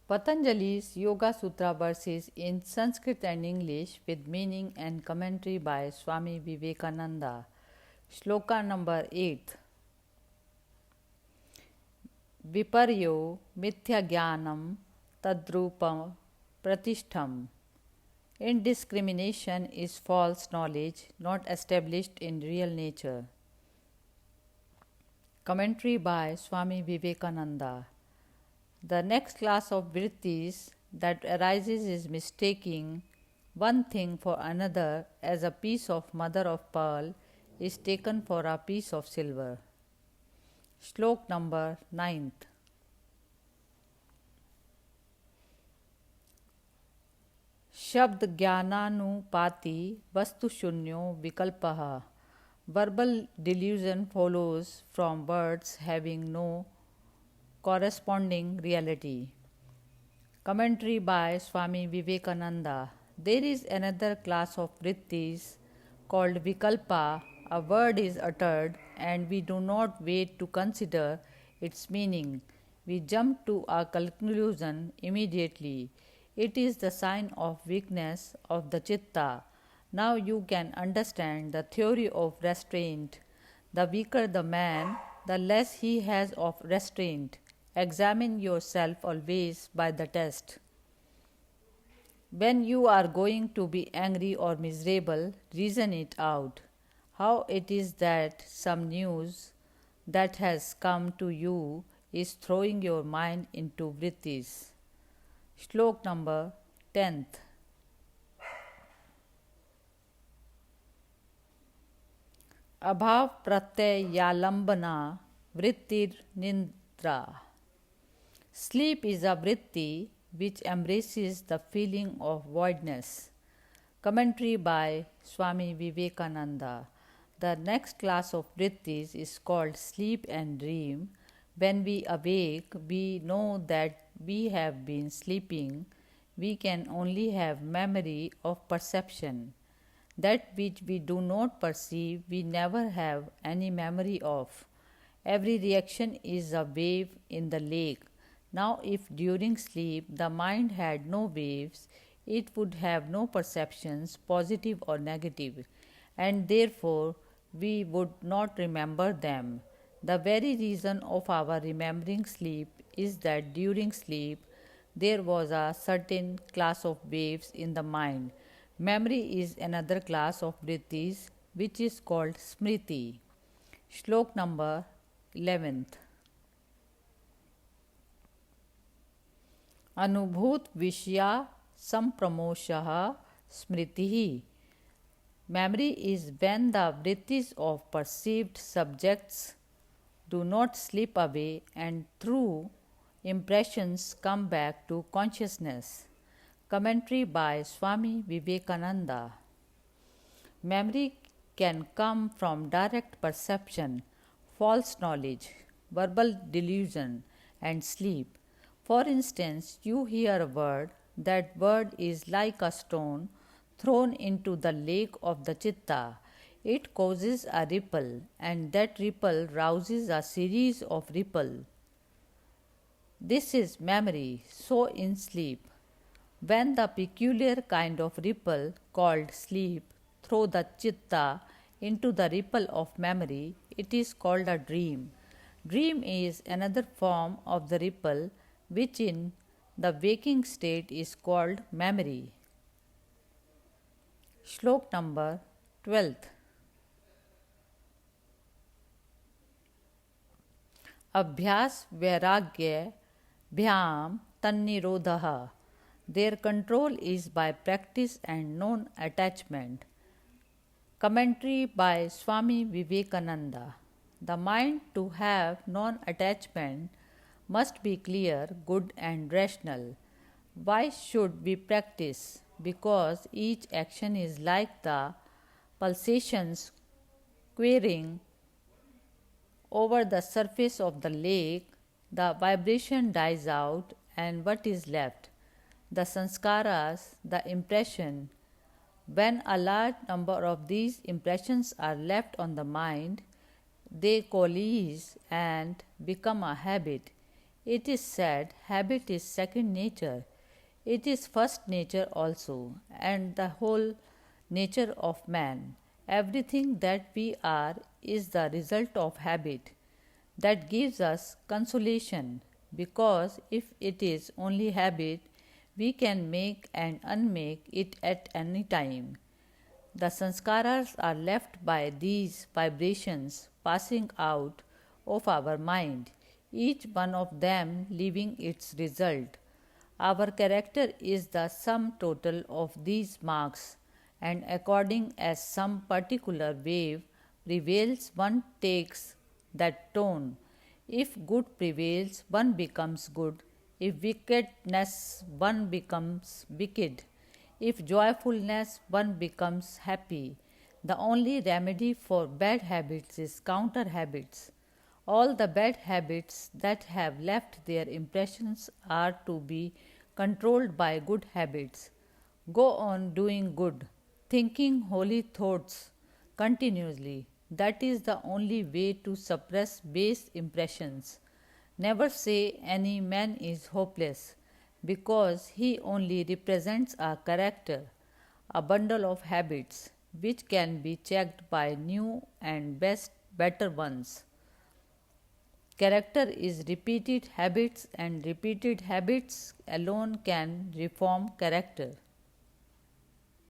Patanjali's Yogasutra verses in Sanskrit and English with meaning and commentary by Swami Vivekananda. Shloka number 8. Viparyo mithya jnanam tadrupa pratishtham. Indiscrimination is false knowledge not established in real nature. Commentary by Swami Vivekananda. The next class of vrittis that arises is mistaking one thing for another, as a piece of mother of pearl is taken for a piece of silver. Shlok number 9th. शब्द ज्ञानानुपाति वस्तु शून्यो विकल्पः. Verbal delusion follows from words having no corresponding reality. Commentary by Swami Vivekananda. There is another class of vrittis called vikalpa. A word is uttered and we do not wait to consider its meaning. We jump to a conclusion immediately. It is the sign of weakness of the chitta. Now you can understand the theory of restraint. The weaker the man, the less he has of restraint. Examine yourself always by the test. When you are going to be angry or miserable, reason it out. How it is that some news that has come to you is throwing your mind into vrittis. Shlok number 10th. Abhav pratyay yalambana vrittir nindra. Sleep is a vritti which embraces the feeling of voidness. Commentary by Swami Vivekananda. The next class of vrittis is called sleep and dream. When we awake, we know that we have been sleeping. We can only have memory of perception. That which we do not perceive, we never have any memory of. Every reaction is a wave in the lake. Now, if during sleep the mind had no waves, it would have no perceptions, positive or negative, and therefore we would not remember them. The very reason of our remembering sleep is that during sleep there was a certain class of waves in the mind. Memory is another class of vrittis which is called smriti. Shlok number 11th. अनुभूत विषया sampramoshah smritihi. Memory is when the vrittis of perceived subjects do not slip away and through impressions come back to consciousness. Commentary by Swami Vivekananda. Memory can come from direct perception, false knowledge, verbal delusion, and sleep. For instance, you hear a word, that word is like a stone thrown into the lake of the chitta. It causes a ripple, and that ripple rouses a series of ripples. This is memory. So in sleep, when the peculiar kind of ripple called sleep throw the chitta into the ripple of memory, it is called a dream. Dream is another form of the ripple which in the waking state is called memory. Shlok number 12th. Abhyas vairagya bhyam tannirodha. Their control is by practice and non-attachment. Commentary by Swami Vivekananda. The mind to have non-attachment must be clear, good and rational. Why should we practice? Because each action is like the pulsations querying over the surface of the lake. The vibration dies out and what is left? The sanskaras, the impression. When a large number of these impressions are left on the mind, they coalesce and become a habit. It is said habit is second nature. It is first nature also, and the whole nature of man. Everything that we are is the result of habit. That gives us consolation because if it is only habit, we can make and unmake it at any time. The sanskaras are left by these vibrations passing out of our mind, each one of them leaving its result. Our character is the sum total of these marks, and according as some particular wave prevails, one takes that tone. If good prevails, one becomes good. If wickedness, one becomes wicked. If joyfulness, one becomes happy. The only remedy for bad habits is counter habits. All the bad habits that have left their impressions are to be controlled by good habits. Go on doing good, thinking holy thoughts continuously. That is the only way to suppress base impressions. Never say any man is hopeless, because he only represents a character, a bundle of habits, which can be checked by new and better ones. Character is repeated habits, and repeated habits alone can reform character.